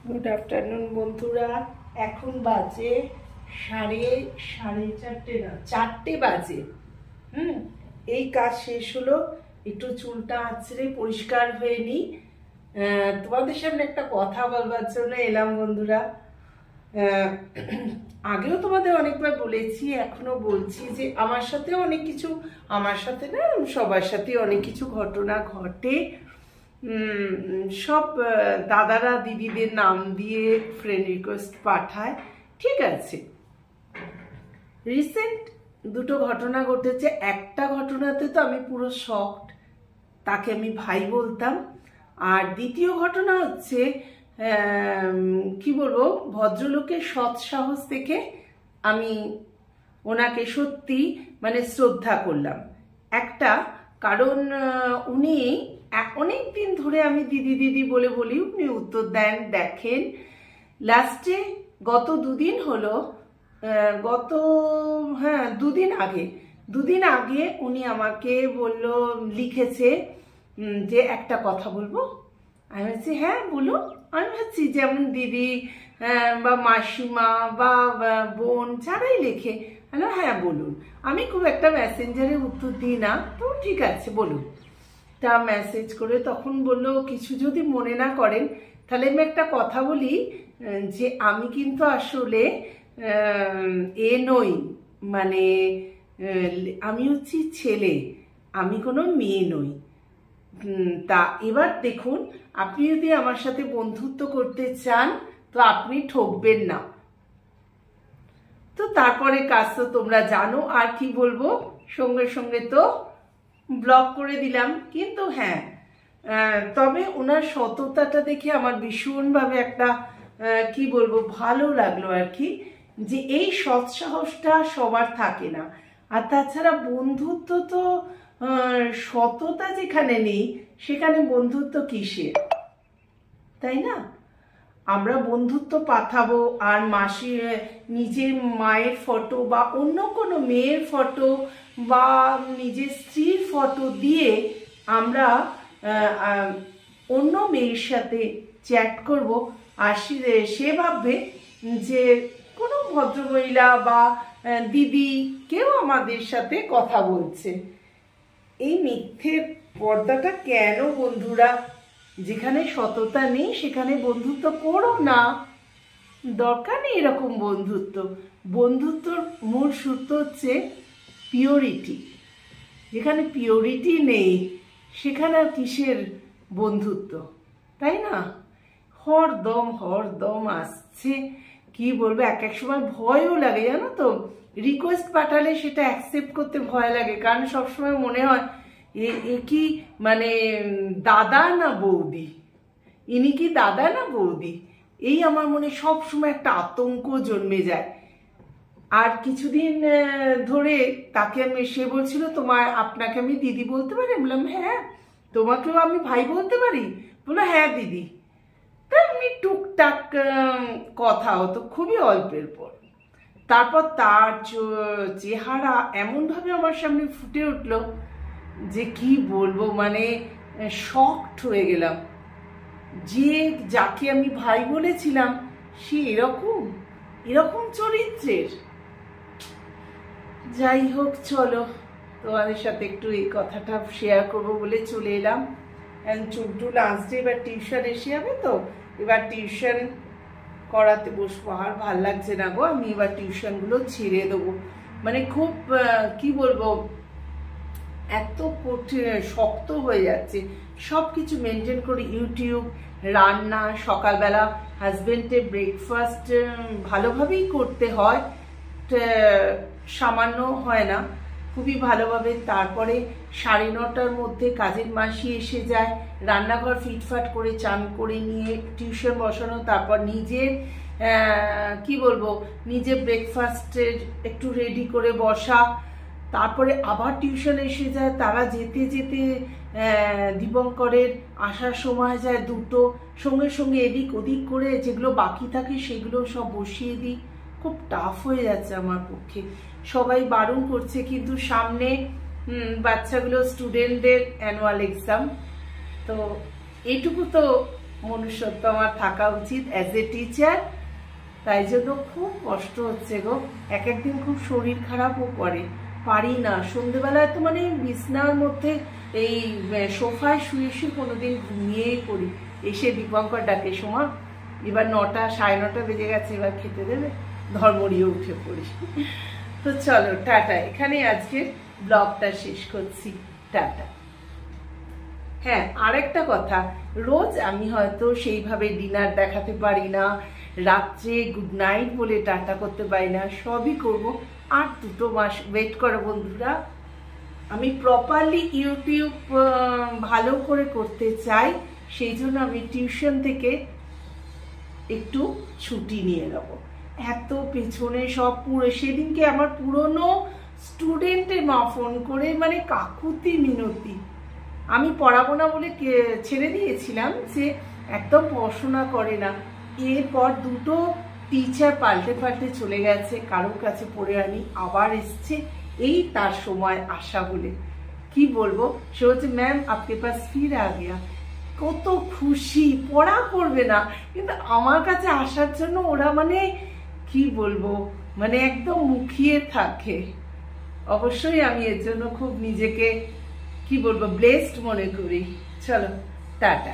Good afternoon বন্ধুরা। এখন বাজে সাড়ে চারটে না, 4টে বাজে। এই কাজ শেষ হলো, একটু চুলটা আঁচড়ে পরিষ্কার হয়ে নিই। তোমাদের সামনে একটা কথা বলবার জন্য এলাম বন্ধুরা। আগেও তোমাদের অনেকবার বলেছি, এখনো বলছি যে আমার সাথেও অনেক কিছু, আমার সাথে না সবার সাথে অনেক কিছু ঘটনা ঘটে। সব দাদারা দিদিদের নাম দিয়ে ফ্রেন্ড রিকোয়েস্ট পাঠায়, ঠিক আছে। রিসেন্ট দুটো ঘটনা ঘটেছে। একটা ঘটনাতে তো আমি পুরো শকড, তাকে আমি ভাই বলতাম। আর দ্বিতীয় ঘটনা হচ্ছে কি বলবো, ভদ্রলোকের সৎ সাহস থেকে আমি ওনাকে সত্যি মানে শ্রদ্ধা করলাম। একটা কারণ উনি অনেক দিন ধরে আমি দিদি দিদি বলে বলি, উনি উত্তর দেন, দেখেন। লাস্টে গত দুদিন হলো, দুদিন আগে উনি আমাকে বলল, লিখেছে যে একটা কথা বলবো। আমি বলছি হ্যাঁ বলো। আমি ভাবছি যেমন দিদি বা মাসিমা বা বোন যারাই লেখে, হ্যাঁ বলুন। আমি খুব একটা মেসেঞ্জারে উত্তর দিই না, তো ঠিক আছে বলুন। তা মেসেজ করে তখন বললো, কিছু যদি মনে না করেন তাহলে আমি একটা কথা বলি, যে আমি কিন্তু আসলে নই, মানে আমি হচ্ছি ছেলে, আমি কোনো মেয়ে নই। তা এবার দেখুন, আপনি যদি আমার সাথে বন্ধুত্ব করতে চান তো আপনি ঠকবেন না। তো তারপরে কাজ তো তোমরা জানো, আর কি বলবো, সঙ্গে সঙ্গে তো ব্লক করে দিলাম। কিন্তু হ্যাঁ, তবে ওনার সততাটা দেখে আমার ভীষণভাবে একটা কি বলবো ভালো লাগলো আর কি, যে এই সৎ সাহসটা সবার থাকে না। আর তাছাড়া বন্ধুত্ব তো সততা যেখানে নেই সেখানে বন্ধুত্ব কিসের, তাই না? আমরা বন্ধুত্ব পাঠাবো আর নিজের মায়ের ফটো বা অন্য কোনো মেয়ের ফটো বা নিজের স্ত্রীর ফটো দিয়ে আমরা অন্য মেয়ের সাথে চ্যাট করব, আর সে ভাববে যে কোনো ভদ্রমহিলা বা দিদি কেউ আমাদের সাথে কথা বলছে। এই মিথ্যে পর্দাটা কেন বন্ধুরা? যেখানে সততা নেই সেখানে বন্ধুত্ব করো না, দরকার নেই এরকম বন্ধুত্ব। বন্ধুত্বর মূল সূত্র হচ্ছে পিওরিটি। যেখানে পিওরিটি নেই সেখানে আর কিসের বন্ধুত্ব, তাই না? হরদম আসছে, কি বলবো, এক এক সময় ভয়ও লাগে, জানো তো। রিকোয়েস্ট পাঠালে সেটা অ্যাকসেপ্ট করতে ভয় লাগে, কারণ সবসময় মনে হয় এ কি মানে দাদা না বৌদি, ইনি কি দাদা না বৌদি, এই আমার মনে সব সময় একটা আতঙ্ক জন্মে যায়। আর কিছুদিন ধরে তাকে সে বলছিল, আপনাকে আমি দিদি বলতে পারি? বললাম হ্যাঁ। তোমাকেও আমি ভাই বলতে পারি? বললো হ্যাঁ দিদি। তেমনি টুকটাক কথা হতো, খুবই অল্পের পর। তারপর তার চেহারা এমনভাবে আমার সামনে ফুটে উঠলো যে কি বলবো, মানে শকড হয়ে গেলাম, যে যাকে আমি ভাই বলেছিলাম সে এরকম চরিত্রের। যাই হোক, চলো তোমাদের সাথে একটু এই কথাটা শেয়ার করবো বলে চলে এলাম। চুলটুল আসছে, এবার টিউশন এসে যাবে, তো এবার টিউশন করাতে বসবো। আর ভাল লাগছে না গো, আমি এবার টিউশনগুলো ছেড়ে দেবো। মানে খুব কি বলবো, এত কঠিন শক্ত হয়ে যাচ্ছে সব কিছু মেনটেন করে। ইউটিউব, রান্না, সকালবেলা হাজবেন্ডের ব্রেকফাস্ট ভালোভাবেই করতে হয়, সামান্য হয় না, খুবই ভালোভাবে। তারপরে 9:30টার মধ্যে কাজের মাসি এসে যায়, রান্নাঘর ফিটফাট করে চান করে নিয়ে টিউশন বসানো, তারপর নিজের কি বলবো, নিজের ব্রেকফাস্টের একটু রেডি করে বসা, তারপরে আবার টিউশন এসে যায়। তারা যেতে যেতে দীপঙ্করের আসার সময় যায় 2টো, সঙ্গে সঙ্গে এদিক ওদিক করে যেগুলো বাকি থাকে সেগুলো সব বসিয়ে দিই। খুব টাফ হয়ে যাচ্ছে আমার পক্ষে। সবাই বারণ করছে, কিন্তু সামনে বাচ্চাগুলো স্টুডেন্টদের অ্যানুয়াল এক্সাম, তো এইটুকু তো মনুষ্যত্ব আমার থাকা উচিত অ্যাজ এ টিচার। তাই জন্য খুব কষ্ট হচ্ছে গো, এক একদিন খুব শরীর খারাপও করে, পারি না। সন্ধ্যেবেলায় তো মানে বিছনার মধ্যে এই সোফায় শুয়ে শুয়ে কোনোদিন ঘুমিয়েই পড়ি। এসে দীপঙ্কর ডাকে, সোমা এবার 9টা 9:30 বেজে গেছে, এবার খেতে দেবে, ধর্মড়িয়ে উঠে পড়ি। তো চলো টাটা, এখানে আজকে ব্লগটা শেষ করছি, টাটা। হ্যাঁ, আরেকটা কথা, রোজ আমি হয়তো সেইভাবে ডিনার দেখাতে পারি না, রাত্রে গুড নাইট বলে টাটা করতে পারি না, সবই করব। আর 2 মাস ওয়েট করো বন্ধুরা, আমি প্রপারলি ইউটিউব ভালো করে করতে চাই, সেই জন্য আমি টিউশন থেকে একটু ছুটি নিয়ে নেব। এত পেছনে সব সেদিনকে আমার পুরনো স্টুডেন্টের মা ফোন করে মানে কাকুতি মিনতি, আমি পড়াবো না বলে ছেড়ে দিয়েছিলাম, যে একদম পড়াশোনা করে না। এরপর 2টো টিচার পাল্টে পাল্টে চলে গেছে, কারোর কাছে পড়ে আনি, আবার এসছে এই তার সময় আসা বলে। কি বলবো, সে হচ্ছে ম্যাম আপকে পাস ফির আ গিয়া। কত খুশি, পড়া করবে না কিন্তু আমার কাছে আসার জন্য ওরা মানে কি বলবো, মানে একদম মুখিয়ে থাকে। অবশ্যই আমি এর জন্য খুব নিজেকে কি বলবো ব্লেসড মনে করি। চলো টাটা।